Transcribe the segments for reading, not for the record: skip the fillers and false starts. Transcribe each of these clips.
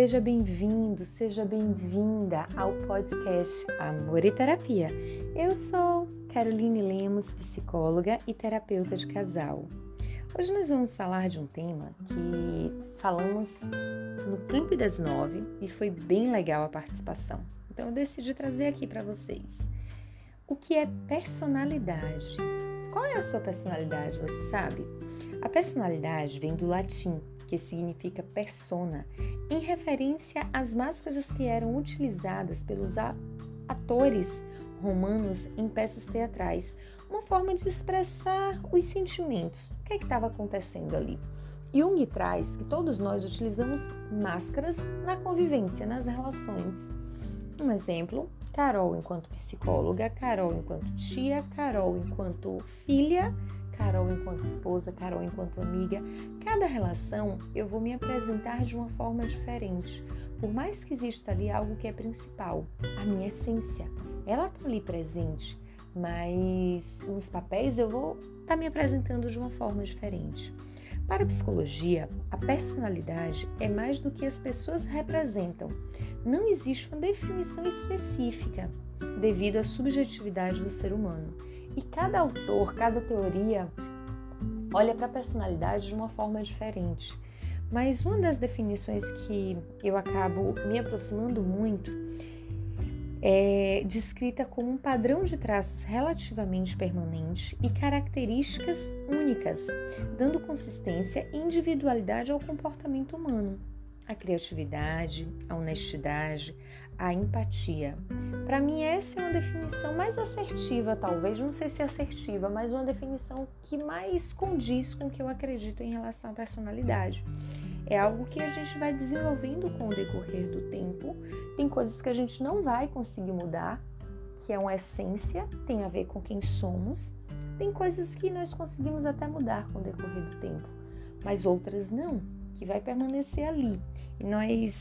Seja bem-vindo, seja bem-vinda ao podcast Amor e Terapia. Eu sou Caroline Lemos, psicóloga e terapeuta de casal. Hoje nós vamos falar de um tema que falamos no Clube das 9 e foi bem legal a participação. Então eu decidi trazer aqui para vocês. O que é personalidade? Qual é a sua personalidade, você sabe? A personalidade vem do latim, que significa persona, em referência às máscaras que eram utilizadas pelos atores romanos em peças teatrais, uma forma de expressar os sentimentos, o que estava acontecendo ali. Jung traz que todos nós utilizamos máscaras na convivência, nas relações. Um exemplo, Carol enquanto psicóloga, Carol enquanto tia, Carol enquanto filha, Carol enquanto esposa, Carol enquanto amiga. Cada relação eu vou me apresentar de uma forma diferente. Por mais que exista ali algo que é principal, a minha essência, ela está ali presente, mas nos papéis eu vou estar me apresentando de uma forma diferente. Para a psicologia, a personalidade é mais do que as pessoas representam. Não existe uma definição específica devido à subjetividade do ser humano. E cada autor, cada teoria olha para a personalidade de uma forma diferente. Mas uma das definições que eu acabo me aproximando muito é descrita como um padrão de traços relativamente permanente e características únicas, dando consistência e individualidade ao comportamento humano. A criatividade, a honestidade, a empatia. Para mim, essa é uma definição mais assertiva, talvez, não sei se é assertiva, mas uma definição que mais condiz com o que eu acredito em relação à personalidade. É algo que a gente vai desenvolvendo com o decorrer do tempo. Tem coisas que a gente não vai conseguir mudar, que é uma essência, tem a ver com quem somos. Tem coisas que nós conseguimos até mudar com o decorrer do tempo, mas outras não, que vai permanecer ali. E nós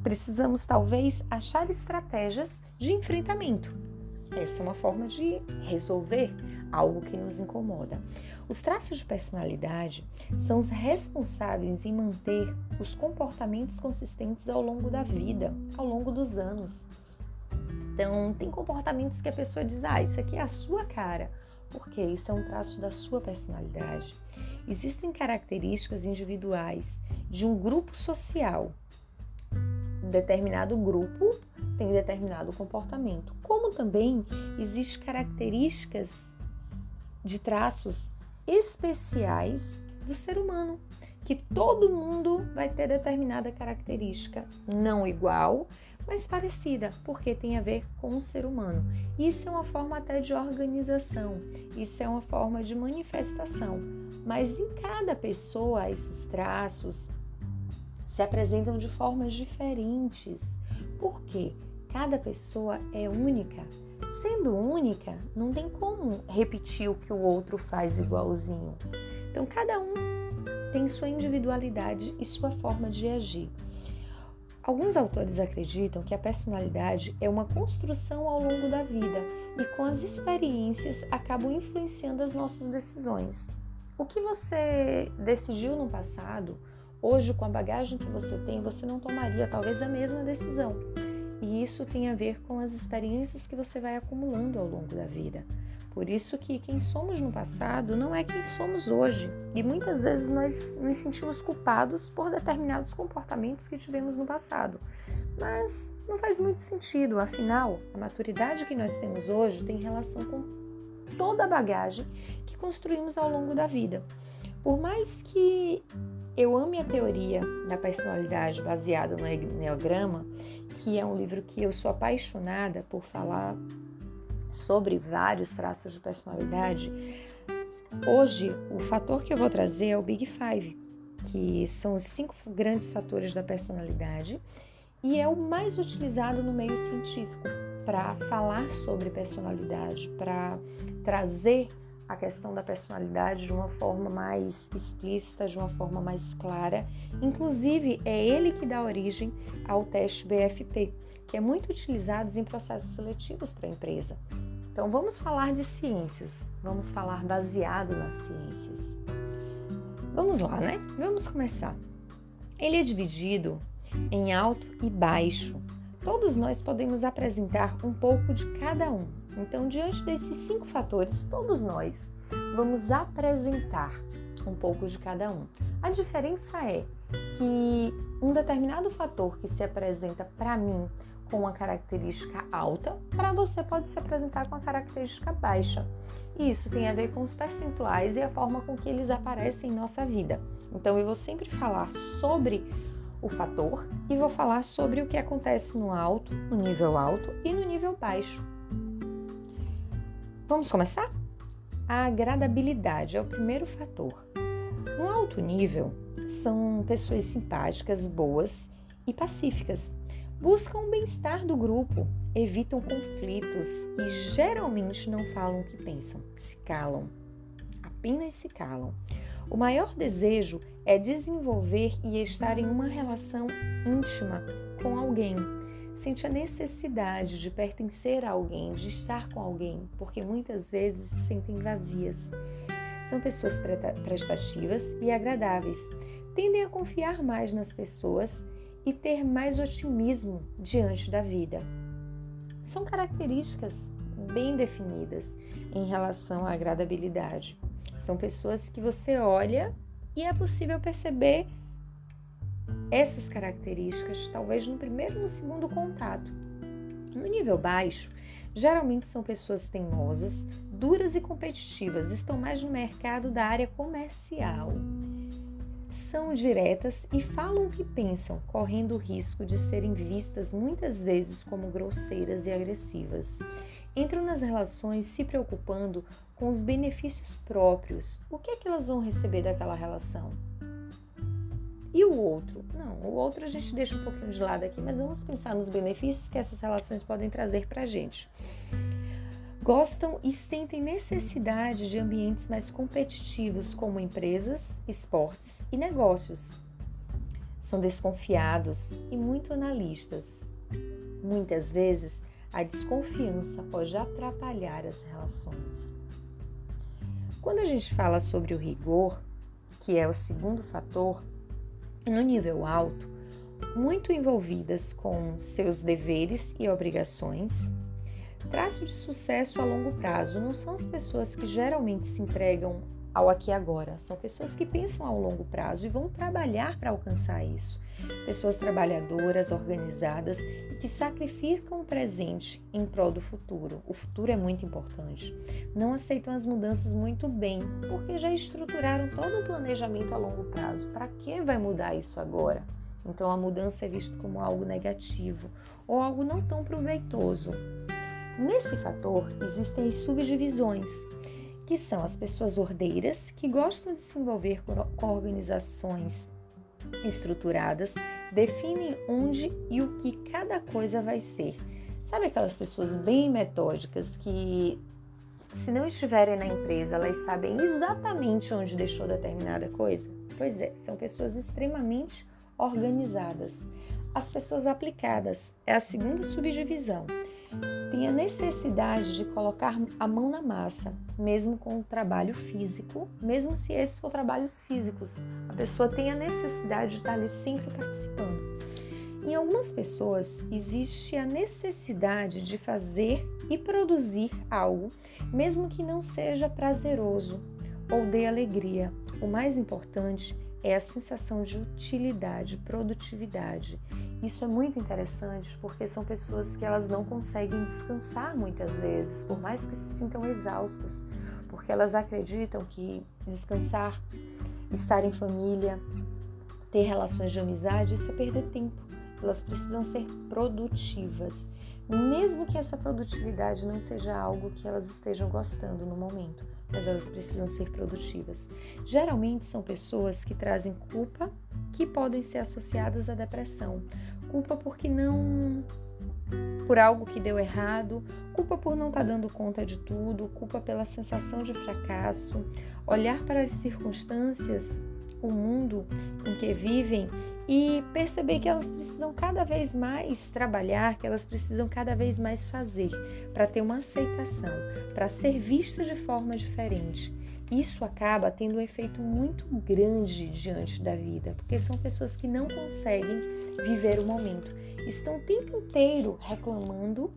precisamos, talvez, achar estratégias de enfrentamento. Essa é uma forma de resolver algo que nos incomoda. Os traços de personalidade são os responsáveis em manter os comportamentos consistentes ao longo da vida, ao longo dos anos. Então, tem comportamentos que a pessoa diz, isso aqui é a sua cara, porque isso é um traço da sua personalidade. Existem características individuais de um grupo social. Determinado grupo tem determinado comportamento, como também existem características de traços especiais do ser humano, que todo mundo vai ter determinada característica, não igual, mas parecida, porque tem a ver com o ser humano. Isso é uma forma até de organização, isso é uma forma de manifestação, mas em cada pessoa esses traços se apresentam de formas diferentes, porque cada pessoa é única. Sendo única, não tem como repetir o que o outro faz igualzinho. Então, cada um tem sua individualidade e sua forma de agir. Alguns autores acreditam que a personalidade é uma construção ao longo da vida e com as experiências acabam influenciando as nossas decisões. O que você decidiu no passado, hoje, com a bagagem que você tem, você não tomaria talvez a mesma decisão. E isso tem a ver com as experiências que você vai acumulando ao longo da vida. Por isso que quem somos no passado não é quem somos hoje. E muitas vezes nós nos sentimos culpados por determinados comportamentos que tivemos no passado. Mas não faz muito sentido. Afinal, a maturidade que nós temos hoje tem relação com toda a bagagem que construímos ao longo da vida. Por mais que eu ame a teoria da personalidade baseada no Enneagrama, que é um livro que eu sou apaixonada por falar sobre vários traços de personalidade, hoje o fator que eu vou trazer é o Big Five, que são os 5 grandes fatores da personalidade e é o mais utilizado no meio científico para falar sobre personalidade, para trazer a questão da personalidade de uma forma mais explícita, de uma forma mais clara. Inclusive, é ele que dá origem ao teste BFP, que é muito utilizado em processos seletivos para a empresa. Então, vamos falar de ciências, vamos falar baseado nas ciências. Vamos lá, né? Vamos começar. Ele é dividido em alto e baixo. Todos nós podemos apresentar um pouco de cada um. Então, diante desses 5 fatores, todos nós vamos apresentar um pouco de cada um. A diferença é que um determinado fator que se apresenta para mim com uma característica alta, para você pode se apresentar com a característica baixa. E isso tem a ver com os percentuais e a forma com que eles aparecem em nossa vida. Então, eu vou sempre falar sobre o fator e vou falar sobre o que acontece no alto, no nível alto e no nível baixo. Vamos começar? A agradabilidade é o primeiro fator. No alto nível, são pessoas simpáticas, boas e pacíficas. Buscam o bem-estar do grupo, evitam conflitos e geralmente não falam o que pensam, se calam, apenas se calam. O maior desejo é desenvolver e estar em uma relação íntima com alguém. Sente a necessidade de pertencer a alguém, de estar com alguém, porque muitas vezes se sentem vazias. São pessoas prestativas e agradáveis. Tendem a confiar mais nas pessoas e ter mais otimismo diante da vida. São características bem definidas em relação à agradabilidade. São pessoas que você olha e é possível perceber essas características, talvez no primeiro e no segundo contato. No nível baixo, geralmente são pessoas teimosas, duras e competitivas, estão mais no mercado da área comercial. São diretas e falam o que pensam, correndo o risco de serem vistas muitas vezes como grosseiras e agressivas. Entram nas relações se preocupando com os benefícios próprios. O que é que elas vão receber daquela relação? E o outro? Não, o outro a gente deixa um pouquinho de lado aqui, mas vamos pensar nos benefícios que essas relações podem trazer para a gente. Gostam e sentem necessidade de ambientes mais competitivos, como empresas, esportes e negócios. São desconfiados e muito analistas. Muitas vezes, a desconfiança pode atrapalhar as relações. Quando a gente fala sobre o rigor, que é o segundo fator, no nível alto, muito envolvidas com seus deveres e obrigações. Traço de sucesso a longo prazo não são as pessoas que geralmente se entregam ao aqui e agora, são pessoas que pensam ao longo prazo e vão trabalhar para alcançar isso. Pessoas trabalhadoras, organizadas e que sacrificam o presente em prol do futuro. O futuro é muito importante. Não aceitam as mudanças muito bem, porque já estruturaram todo um planejamento a longo prazo. Para que vai mudar isso agora? Então a mudança é vista como algo negativo ou algo não tão proveitoso. Nesse fator existem as subdivisões, que são as pessoas ordeiras que gostam de se envolver com organizações estruturadas, definem onde e o que cada coisa vai ser. Sabe aquelas pessoas bem metódicas que, se não estiverem na empresa, elas sabem exatamente onde deixou determinada coisa? Pois é, são pessoas extremamente organizadas. As pessoas aplicadas é a segunda subdivisão. Tem a necessidade de colocar a mão na massa, mesmo com o trabalho físico, mesmo se esses for trabalhos físicos. A pessoa tem a necessidade de estar ali sempre participando. Em algumas pessoas, existe a necessidade de fazer e produzir algo, mesmo que não seja prazeroso ou dê alegria. O mais importante é a sensação de utilidade, produtividade. Isso é muito interessante porque são pessoas que elas não conseguem descansar muitas vezes, por mais que se sintam exaustas, porque elas acreditam que descansar, estar em família, ter relações de amizade, isso é perder tempo. Elas precisam ser produtivas, mesmo que essa produtividade não seja algo que elas estejam gostando no momento, mas elas precisam ser produtivas. Geralmente são pessoas que trazem culpa, que podem ser associadas à depressão. Culpa por algo que deu errado, culpa por não estar dando conta de tudo, culpa pela sensação de fracasso, olhar para as circunstâncias, o mundo em que vivem e perceber que elas precisam cada vez mais trabalhar, que elas precisam cada vez mais fazer para ter uma aceitação, para ser vista de forma diferente. isso acaba tendo um efeito muito grande diante da vida, porque são pessoas que não conseguem viver o momento, estão o tempo inteiro reclamando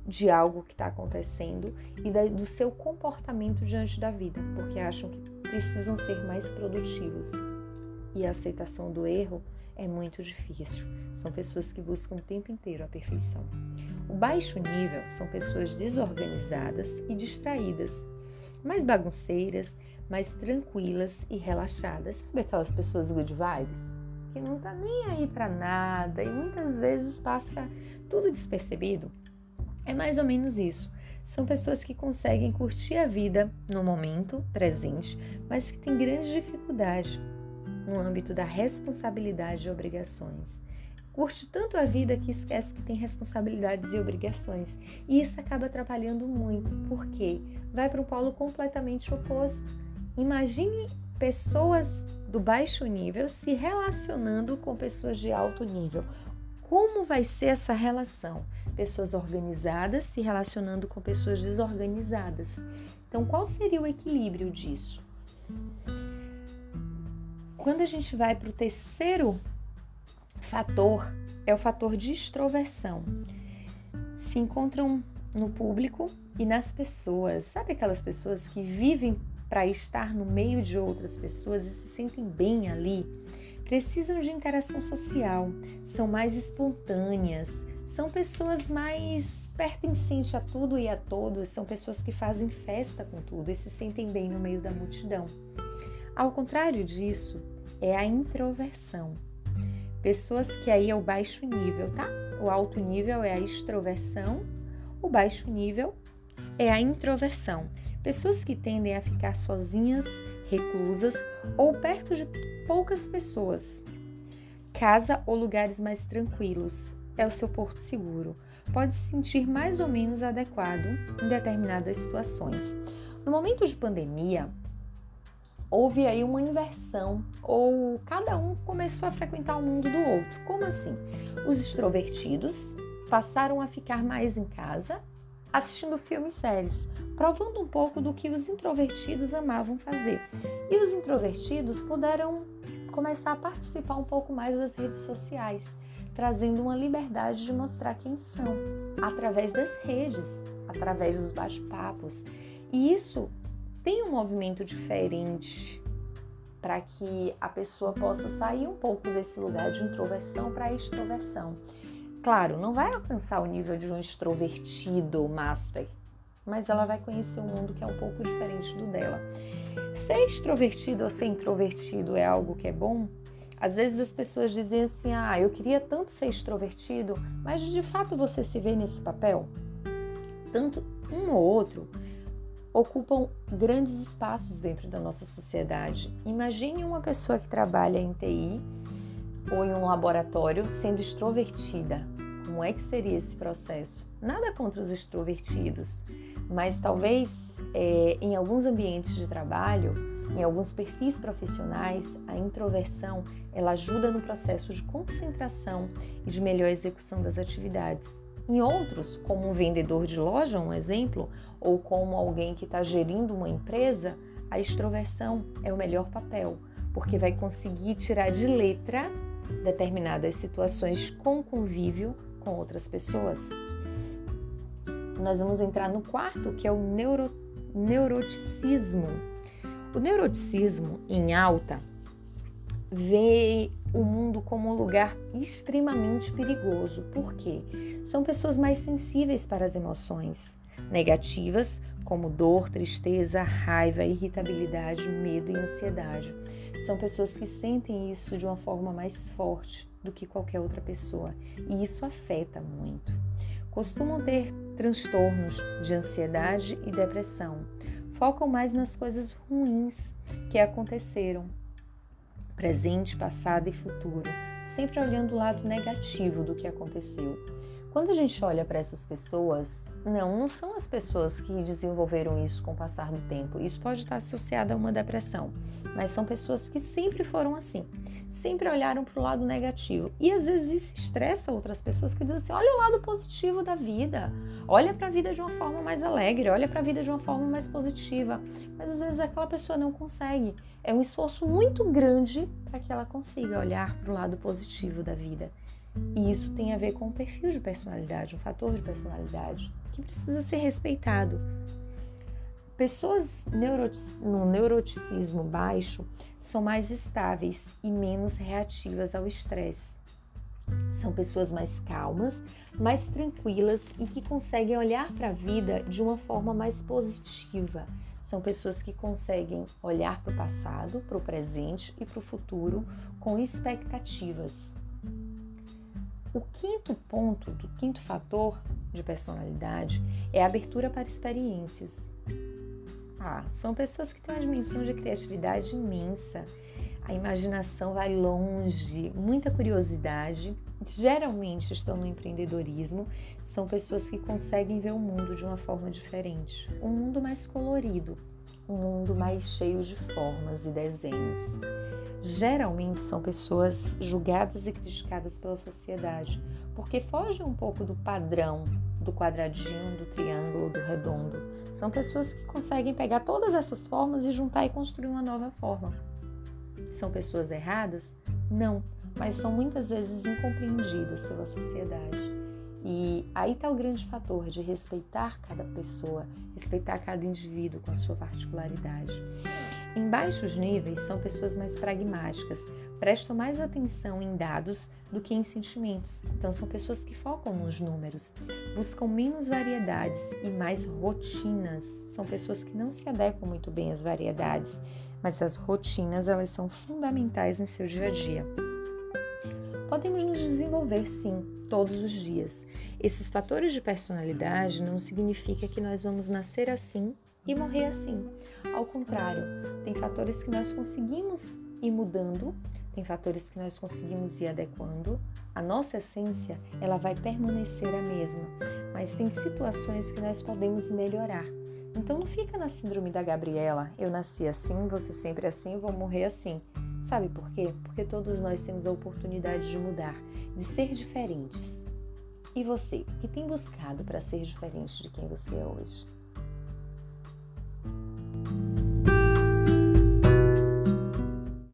de algo que está acontecendo e do seu comportamento diante da vida, porque acham que precisam ser mais produtivos. E a aceitação do erro é muito difícil. São pessoas que buscam o tempo inteiro a perfeição. O baixo nível são pessoas desorganizadas e distraídas, mais bagunceiras, mais tranquilas e relaxadas. Sabe aquelas pessoas good vibes? Que não tá nem aí para nada e muitas vezes passa tudo despercebido? É mais ou menos isso. São pessoas que conseguem curtir a vida no momento presente, mas que têm grande dificuldade no âmbito da responsabilidade e obrigações. Curte tanto a vida que esquece que tem responsabilidades e obrigações. E isso acaba atrapalhando muito, porque vai para um polo completamente oposto. Imagine pessoas do baixo nível se relacionando com pessoas de alto nível. Como vai ser essa relação? Pessoas organizadas se relacionando com pessoas desorganizadas. Então, qual seria o equilíbrio disso? Quando a gente vai para o terceiro fator, é o fator de extroversão. Se encontram no público e nas pessoas. Sabe aquelas pessoas que vivem para estar no meio de outras pessoas e se sentem bem ali? Precisam de interação social, são mais espontâneas, são pessoas mais pertencentes a tudo e a todos, são pessoas que fazem festa com tudo e se sentem bem no meio da multidão. Ao contrário disso, é a introversão. Pessoas que aí é o baixo nível, tá? O alto nível é a extroversão, o baixo nível é a introversão. Pessoas que tendem a ficar sozinhas, reclusas ou perto de poucas pessoas. Casa ou lugares mais tranquilos é o seu porto seguro. Pode se sentir mais ou menos adequado em determinadas situações. No momento de pandemia, houve aí uma inversão, ou cada um começou a frequentar o mundo do outro. Como assim? Os extrovertidos passaram a ficar mais em casa, assistindo filmes e séries, provando um pouco do que os introvertidos amavam fazer. E os introvertidos puderam começar a participar um pouco mais das redes sociais, trazendo uma liberdade de mostrar quem são, através das redes, através dos bate-papos. E isso tem um movimento diferente para que a pessoa possa sair um pouco desse lugar de introversão para extroversão. Claro, não vai alcançar o nível de um extrovertido master, mas ela vai conhecer um mundo que é um pouco diferente do dela. Ser extrovertido ou ser introvertido é algo que é bom? Às vezes as pessoas dizem assim, eu queria tanto ser extrovertido, mas de fato você se vê nesse papel? Tanto um ou outro ocupam grandes espaços dentro da nossa sociedade. Imagine uma pessoa que trabalha em TI ou em um laboratório sendo extrovertida. Como é que seria esse processo? Nada contra os extrovertidos, mas talvez em alguns ambientes de trabalho, em alguns perfis profissionais, a introversão ela ajuda no processo de concentração e de melhor execução das atividades. Em outros, como um vendedor de loja, um exemplo, ou como alguém que está gerindo uma empresa, a extroversão é o melhor papel, porque vai conseguir tirar de letra determinadas situações com convívio com outras pessoas. Nós vamos entrar no quarto, que é o neuroticismo. O neuroticismo, em alta, vê o mundo como um lugar extremamente perigoso. Por quê? São pessoas mais sensíveis para as emoções negativas, como dor, tristeza, raiva, irritabilidade, medo e ansiedade. São pessoas que sentem isso de uma forma mais forte do que qualquer outra pessoa, e isso afeta muito. Costumam ter transtornos de ansiedade e depressão. Focam mais nas coisas ruins que aconteceram, presente, passado e futuro, sempre olhando o lado negativo do que aconteceu. Quando a gente olha para essas pessoas, não são as pessoas que desenvolveram isso com o passar do tempo. Isso pode estar associado a uma depressão, mas são pessoas que sempre foram assim. sempre olharam para o lado negativo. E às vezes isso estressa outras pessoas que dizem assim, olha o lado positivo da vida, olha para a vida de uma forma mais alegre, olha para a vida de uma forma mais positiva. Mas às vezes aquela pessoa não consegue. É um esforço muito grande para que ela consiga olhar para o lado positivo da vida. E isso tem a ver com o perfil de personalidade, um fator de personalidade que precisa ser respeitado. Pessoas no neuroticismo baixo são mais estáveis e menos reativas ao estresse. São pessoas mais calmas, mais tranquilas e que conseguem olhar para a vida de uma forma mais positiva. São pessoas que conseguem olhar para o passado, para o presente e para o futuro com expectativas. O quinto ponto, do quinto fator de personalidade é a abertura para experiências. São pessoas que têm uma dimensão de criatividade imensa, a imaginação vai longe, muita curiosidade, geralmente estão no empreendedorismo, são pessoas que conseguem ver o mundo de uma forma diferente, um mundo mais colorido, um mundo mais cheio de formas e desenhos. Geralmente são pessoas julgadas e criticadas pela sociedade, porque fogem um pouco do padrão, do quadradinho, do triângulo, do redondo. São pessoas que conseguem pegar todas essas formas e juntar e construir uma nova forma. São pessoas erradas? Não, mas são muitas vezes incompreendidas pela sociedade. E aí está o grande fator de respeitar cada pessoa, respeitar cada indivíduo com a sua particularidade. Em baixos níveis, são pessoas mais pragmáticas, prestam mais atenção em dados do que em sentimentos. Então, são pessoas que focam nos números, buscam menos variedades e mais rotinas. São pessoas que não se adequam muito bem às variedades, mas as rotinas, elas são fundamentais em seu dia a dia. Podemos nos desenvolver, sim, todos os dias. Esses fatores de personalidade não significa que nós vamos nascer assim e morrer assim. Ao contrário, tem fatores que nós conseguimos ir mudando, tem fatores que nós conseguimos ir adequando. A nossa essência, ela vai permanecer a mesma, mas tem situações que nós podemos melhorar. Então não fica na síndrome da Gabriela, eu nasci assim, vou ser sempre assim, vou morrer assim. Sabe por quê? Porque todos nós temos a oportunidade de mudar, de ser diferentes. E você, o que tem buscado para ser diferente de quem você é hoje?